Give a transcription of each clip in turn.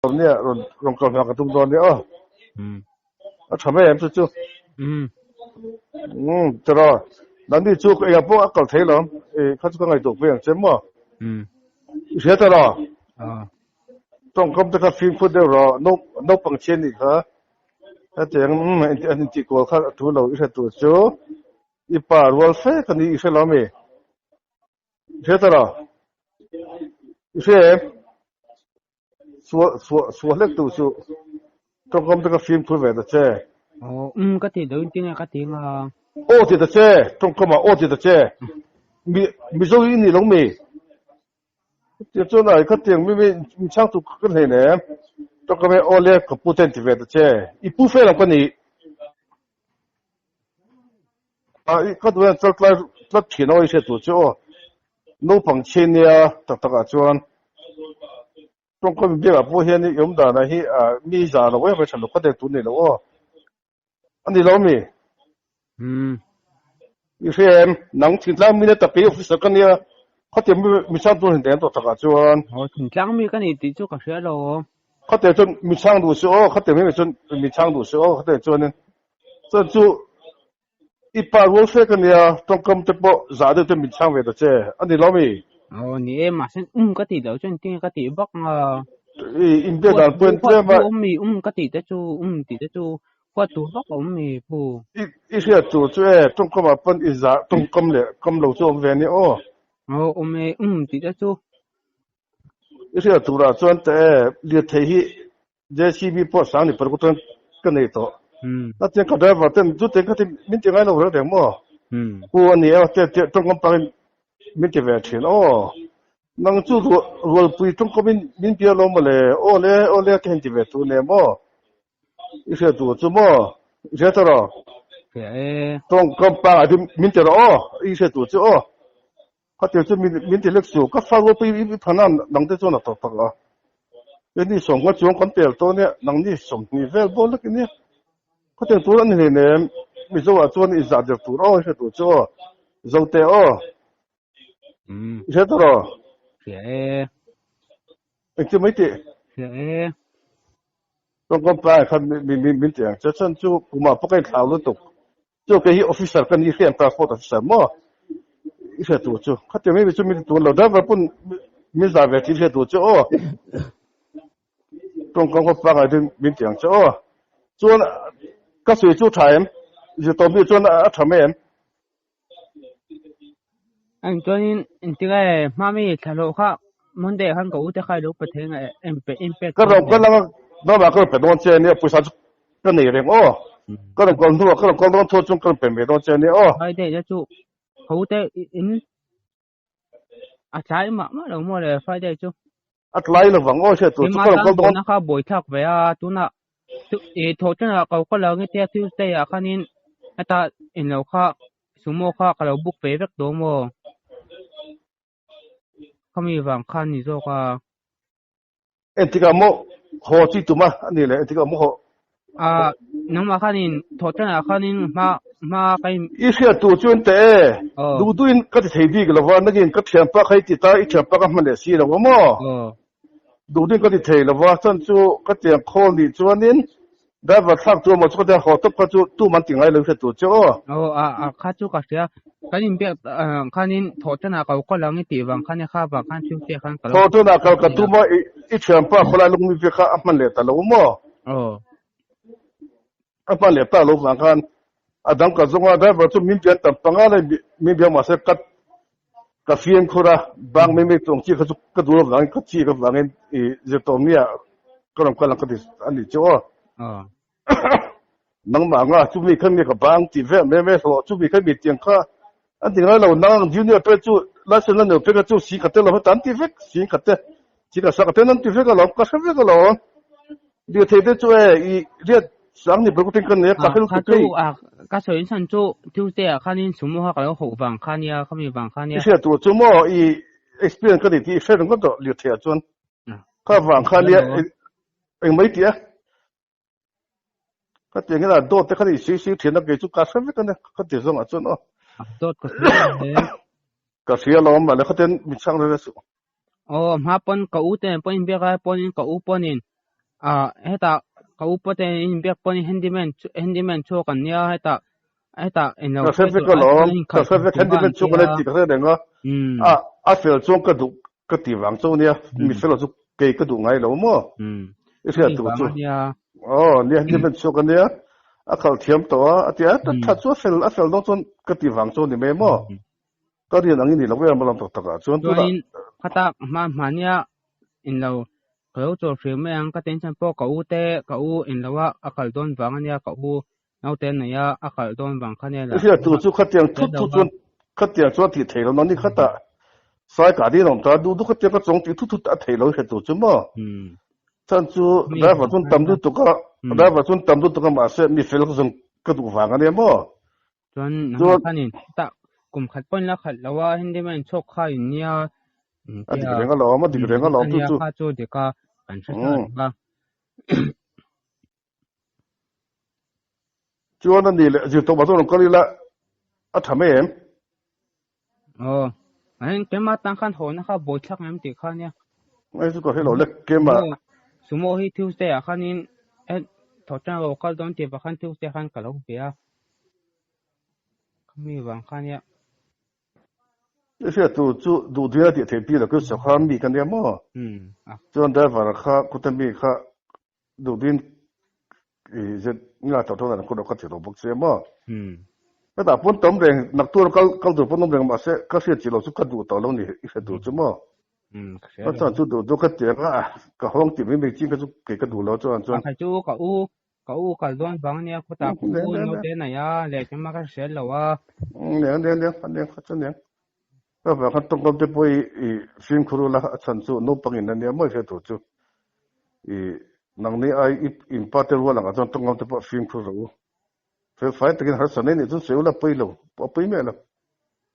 เนี่ยลงกลมหากระตุ้มโดนเนี่ยทำให้เอ็มจู่จะรอนั่นที่จู่ไอ้พวกอักเทลล์เขาจะไงตัวเปลี่ยนเช่นมั้งเสียจะรอตรงคำตะกับฟิล์มพูดเดี๋ยวรอนกปังเชนอีกฮะถ้าเจ๋งอันนี้จีกว่าข้าทุเราอีกตัวจู่อีป่าวัลเฟ่กันนี่อีกแล้วมั้ยเสียจะรอเสียส่วนเล็กตัวจู่ตรงคำตะกับฟิล์มพูดแบบนั้นเจ้ก็ติดเดี๋ยวจริงๆก็ติดโอ้ติดเจ้ตรงคำว่าโอ้ติดเจ้มีโซ่อีนี่ลงมีเจ้าหน่อยเขาเตียงไม่ช่างตุกกันเลยเนี่ยตรงคำว่าโอเล่กับปูเทนติเวตเจ้อีปูเฟ่ลงกันนี่ก็ตัวนั้นจะเขียนเอาไว้เสร็จตัวจู่นู้ปังเชนเนี่ยตักจวนตรงคำว่าปูเฮนี่ยมด่านะฮีมีจ่าเราไว้ไปฉันลูกก็ได้ตัวนี่แล้วอันนี้เรามีอีเฟมหนังถึงแล้วมีแต่ปีออฟฟิศกันเนี่ยเขาเตรียมมีช่างตัวเห็นเด่นตัวตะกจวนถึงจังมีกันนี่ติดจุกเสียแล้วเขาเตรียมจนมีช่างดูสิโอเขาเตรียมไม่จนมีช่างดูสิโอเขาเตรียมจนเนี่ยจนจู่อีปาร์วอลเฟกันเนี่ยตรงกำจับบ่จ่าเดี๋ยวจะมีช่างเวทเจ้อันนี้เรามีนี่มาเส้นก็ติดแล้วจนจริงก็ติดบักอินเดียดานเพื่อนเจ้ามามีก็ติดแต่จู่ติดแต่จู่ว่าตัวบักมีผู้อีเสียจู่เจ้ตรงกำมาเป็นอีจ่าตรงกำเลยกำเราจู่เวนี่มีติดแต่จู่อีเสียจู่ละจวนแต่เลี้ยเทียเจสีบีพอสั่งนี่ปรากฏกันนี่ตัวนั่นเองก็ได้ว่าเต็มจุดเต็มก็ที่มินจะไงเราเรื่องมั้งผู้วันนี้เจ้ตรงกำเป็นมินจะเวทีนั่งจู่รัวปุยตรงกำมินเปียลงมาเลยโอเล่แค่จะเวทีเนี่ยมั้งอีเสียจู่จู่มั้งอีเสียตลอดตรงกำปั้งอาจจะมินจะรออีเสียจู่จู่เขาเดี๋ยวจะมีที่เล็กสูงก็ฟังว่าไปพนันหนังที่จวนต่อตักอ่ะเดี๋ยวนี้ส่งว่าจวงคนเตียวตัวเนี้ยหนังนี่ส่งนี่เวลบอลแล้วกันเนี่ยเขาเดี๋ยวตัวนั้นเนี่ยมีส่วนจวนอีจัดจากตัวเราใช่ตัวจ้าจงเตะใช่ตัวเราเอ็งจะไม่ติต้องก็ไปคันมีเตียงจะฉันจู่กูมาพวกไอ้ข่าวรู้ตกจู่แค่ที่ออฟฟิศกันยี่สิบทรานสปอร์ตออฟฟิศมั้งอีเสียตัวจู่เขาจะไม่ไปจู่มีตัวเราได้แบบปุ่นมีสายแบบที่เสียตัวจู่ตรงก็ฟังอะไรมีเตียงจู่จวนก็สวยจู่ไทม์จะต้องมีจวนทำเองจวนที่ไงมาไม่ทะเลาะค่ะมันเด็กขันกูจะใครรู้ประเทศไงเอ็มเป็ดก็เรามาก็เป็นโดนเจนี่ผู้ชายก็หนีเรื่องก็เราคนทั่วก็เราคนทั่วจงก็เป็นโดนเจนี่ใครเด็กจะจู่เขาจะใช้มาเราหมดเลยไฟได้จู่อะไรเราฟังใช่ตัวก็เราโดนนะครับบ่อยทักไปตัวน่ะโทษนะเขาเราเงี้ยที่เสียคันนี้แต่เราค่ะสมมติค่ะเราบุกเฟซตัวโมเขามีบางคันนี่จ้าเอ็นที่ก็โมโหจิตุมาอันนี้แหละเอ็นที่ก็โมโหน้องมาคันนี้โทษนะคันนี้มาไปอีเสียตัวจวนแต่ดูอินก็จะเทียดีกันแล้วว่านักเรียนก็เทียมปากให้ติดตาอีเทียมปากมันเลยสิแล้วว่าโมดูอินก็จะเทียแล้วว่าฉันจู่ก็เทียมโคนดีจวนนี้ได้ว่าทักตัวมาก็จะขอตบก็จู่ตู้มันติงไงเลยเสียตัวจู่ข้าจู่ก็เสียคันนี้เบียคันนี้โทษนะเขาก็แล้วนี่ตีบางคันนี้ข้าบางคันชิวเสียคันโทษนะเขาก็ตู้มาอีเทียมปากคนละลุงมีเพียงมันเลยแต่แล้วว่าโมมันเลยแต่แล้วบางคันดังก็จงว่าได้ว่าจะมีเพียงแต่ปังอะไรมีเพียงมาเสกกับเฟียงคุระบางไม่ตรงที่เขาก็ดูหลังก็ที่ก็บางจะตรงนี้ก็ต้องการก็ดิอันนี้จ้านังบางจุมีขึ้นมีกับบางที่เว้ไม่พอจุมีขึ้นมีเตียงข้าอันที่เรานั่งยูเนี่ยเป็นจู่ลักษณะเนี่ยเป็นจู่สีขัดเตลเราตันที่เว้สีขัดเตสีขัดสักเตนั่นที่เว้ก็เราก็สักเว้ก็เราเดี๋ยวเทเดจู่เรียกสังนี่เป็นคนกันเนี่ยก็ให้รู้สึกก็ส่วนฉันจู่ที่เสียคันนี้สมมติว่าเราหกบางคันเนี่ยเขามีบางคันเนี่ยเสียตัวจู่มั่วexperience ก็ดีที่เสียงก็ต่อเรียกเทียจวนข้าบางคันเนี่ยเองไม่เทียก็อย่างนี้ละโดดแต่เขาดิสีเทียนนักเกจุกัสเว้กันเนี่ยเขาเดี๋ยวส่งอาจวนโดดก็เสียลมมาแล้วเขาเดินมีช่างเลยสุมาปนกับอุเตนปนเบียร์ปนกับอุปนิน heta kaupote in biak poni handyman cho kan nia heta in lo se fe ko lo ka se fe handyman cho ko le ti ka de nga a fel chong ka du ka ti wang cho nia mi fel chu ke ka du ngai lo mo ise tu chu ni handyman cho ka nia a khal thiam to a tia ta tha chu fel no chon ka ti wang cho ni me mo ka ri nang ni lo we ma lam to ta ka chon tu da kata ma nia in loเขา做film咩啊？個電視播狗爹狗，然後啊，阿佢當房嗰啲狗，有電嚟啊，阿佢當房嗰啲啦。是做做佢電突轉，佢電做啲提咯，你佢打，晒家啲人打，都佢電個總啲突啊提咯，係做啫嘛。真做，那話種抌到度個，那話種抌到度個馬些，你肥佬種個度房嗰啲麼？做看你打，咁ขัดปนแล้วขัดแล้วว่าเห็นได้มันโชคข้าอย่างเนี้ยดีกว่าเราดีกว่าเราตู้ข้าจูเด็กก็เป็นสิ่งที่จวนนั่นนี่แหละจุดตัวมาตัวนึงก็เลยละทำไมอันนี้เกมมาตั้งขั้นโหนะครับบทชักแม่ติข้าเนี่ยไม่สุดก็ให้เราเล็กเกมมาสมมติที่ทิวสเตย์ข้านี้ถอดใจเราก็โดนเจ็บขั้นทิวสเตย์ขั้นกับเราเปียมีบางขั้นเนี่ย这些都这样的特别了，个小孩米跟点么？这样的话，他古代米他都点，这你那头头人，可能他提到不些么？那大本当然，那多搞到本当然嘛些，那些记录出看到到了你一些都什么？那这样都个点啊，个行店没进个就给个多了这样。係做狗個亂房呢，佢打古有啲嚟啊，嚟咁嘛個寫樓啊。兩，真兩。那把看东港这边辛苦了，产出农帮人那年没些多就，能力爱一把点我那个从东港这边辛苦了，所以反正还是那你就少了背了，我背没了，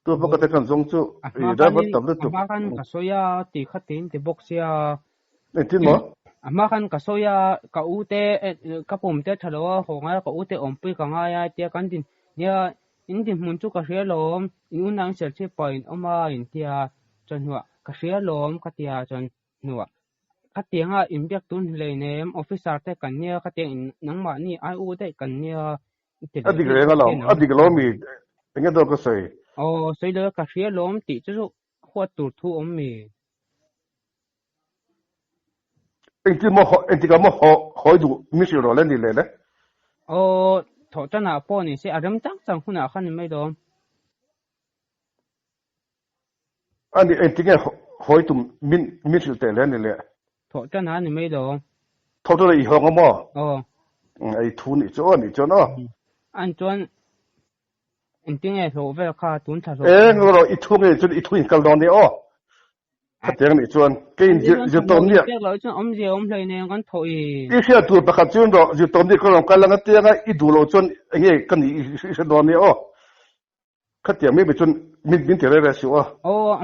都不过在干中就，那不等了就。阿媽kan kasoya ti katin ti boxya。你聽冇？阿媽kan kasoya ka ute kapum te thalo ho nga ka ute ompi ka nga ya ti kan din nia Hindi muncu kasi alom, inunang search point oma intia chon hua kasi alom katia chon hua katia nga imbiak tun leinem officer te kanya katia nang ma ni IU te kanya adigre nga mi nga do ko sai sai le kasi alom ti chu hua tu thu om mi inti ka mo hoi du mi si ro le ni le le thọ chân à po này sẽ ấm chắc chẳng khu nào khăn mấy đó anh tiếng nghe hỏi tụi min sự tệ lên này thọ chân à mấy đó thọ cho này hông mà ai thu này cho nó anh chọn anh tiếng nghe thọ về khá tuấn thật rồi rồi ít thu này cho ít thu cái đó này cái tiếng này chọn cái gì tôm nhỉ cái loại chọn gì này nè con thổi cái xe tụi bác học chọn đó gì tôm nhỉ cái là cái tiếng cái ít đủ rồi chọn nghe cái này cái đó này cái tiếng mấy bị chọn min tiền lại xíu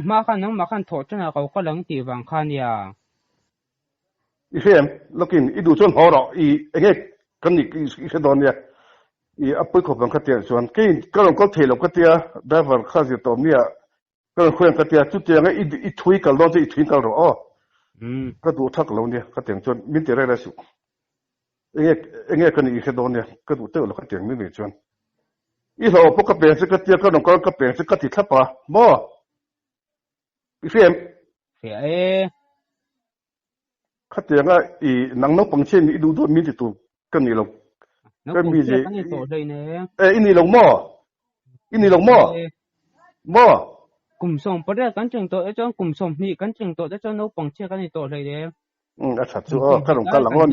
mà khăn thổi chọn là có lăng tỷ vàng khăn ya cái xem lúc ít đủ chọn họ đó nghe cái này cái đó này áp bức của bằng cái tiếng chọn cái là có thể là cái tiếng đại vào cái gì tôm nhỉ cái khuyên cái tiếng chút tiếng ít thuy cái đó thì ít thuy cái đó cái đồ thắc lâu nè cái tiếng chọn min tiền lại xíu nghe cái này cái đó nè cái đồ tự là cái tiếng min chọn ít họ bốc cái bèn cái tiếng cái nó có cái bèn cái thịt thấp à mò xem cái tiếng nắng nóng bằng trên ít đủ min thì tụ cái này là cái mi gì ít này là mò cùng sống bây giờ cán chừng tội cho cùng sống thì cán chừng tội cho nấu bằng chia cái này tội này đấy thật sự cái lòng cái lòng ngon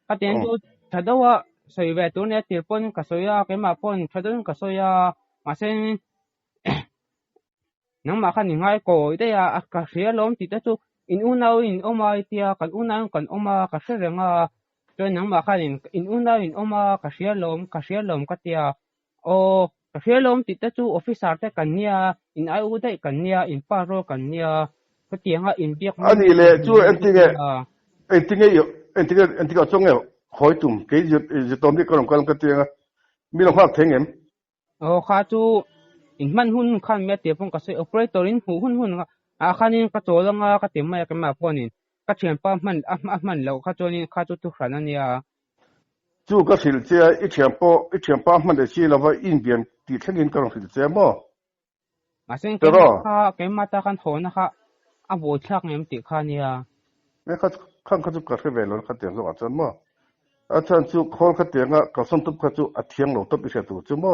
cái tiếng tôi thật đâu ạ sợi về tôi này tiền pon cả sợi cái mà pon thật đâu cả sợi mà xem nắng mà khăn những ai cổ đây à cả sợi lom thì tôi in unau in oma tia kan unau kan oma cả sợi renga cho nắng mà khăn in unau in oma cả sợi lom cái tia cái sợi lom thì tôi officer te kan nia in ai u dai kan nia in paro kan nia cái tiếng in biak anh đi lệ chú anh tiếng nghe trong nghe hỏi tụm cái gì tóm đi con cái tiếng mi lòng phát tiếng em khá chú in man hun khan me te pon ka se operator in hun khăn in ka to lang ka te mai ka ma pon in cái chuyện ba mình lâu khá cho tu khả năng nha chú cái sự chế ít tiền ba mình để chỉ là vào in biển thì thiên nhiên cái sự chế mà mà xem cái mà ta kan thốn na khá vô chắc em tiếc khá nha cái cái chú cái về rồi cái tiền rồi chân mà chân chú khoan cái tiền á cái sân tập cái chú thiên lâu tập bị sẽ tu chứ mà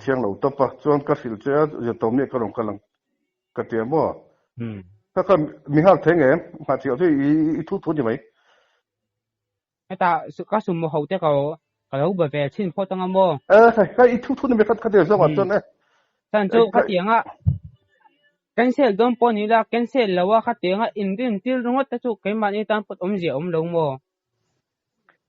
thiên lâu tập à chú cái sự chế giờ tôm này cái lòng cái tiền mà cái mình học thế nghe mà chỉ có thu như vậy ta cái số một hậu thế cái lâu về xin phô tăng mô cái thu này cái tiền rồi chân này chân chú cái tiền á cancel don po nila cancel lawa ka tinga indin til rungot ta chu kay man itan pot om je om long mo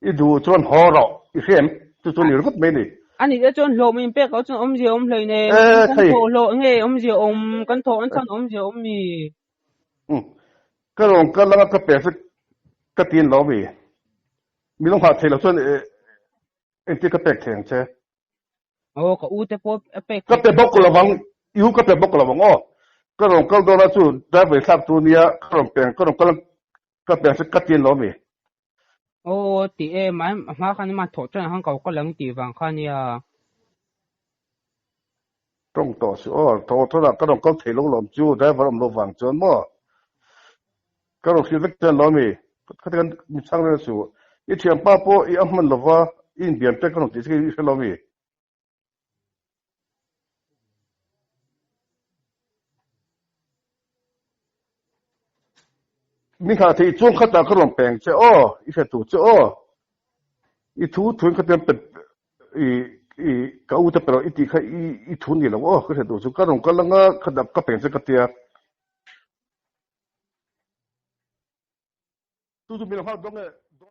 idu chon horo ihem chu chu ni rut me ni ani da chon lo min pe ka chon om je om hloi ne kan tho lo nge om je om kan tho an chan om je om mi ka rong ka la ka pe se ka tin lo mi long ha thela chon en ti ka pe theng che o ka u te po pe ka pe bok la wang yu ka pe bok la wang o ka rong ka do la chu da ve sap tu nia ka rong peng ka rong ka pe se ka tin lo o ti e mai ma khan ma tho chen hang ka lang ti wang khan ya trong to si o to la ka rong ka thei lo lom chu da va lo wang chon mo ka rong si vek chen lo mi ka kan mi sang le su i thiam pa po i amman lo wa in bian pe ka rong ti se lo mi mi kha thei chung kha ta ka rong peng che o i se tu che o i thu thun ka tem pe i ka u te pero i ti kha i thun ni lo o ka se tu chu ka rong ka langa kha dap ka peng che ka tia tu mi lo ha dong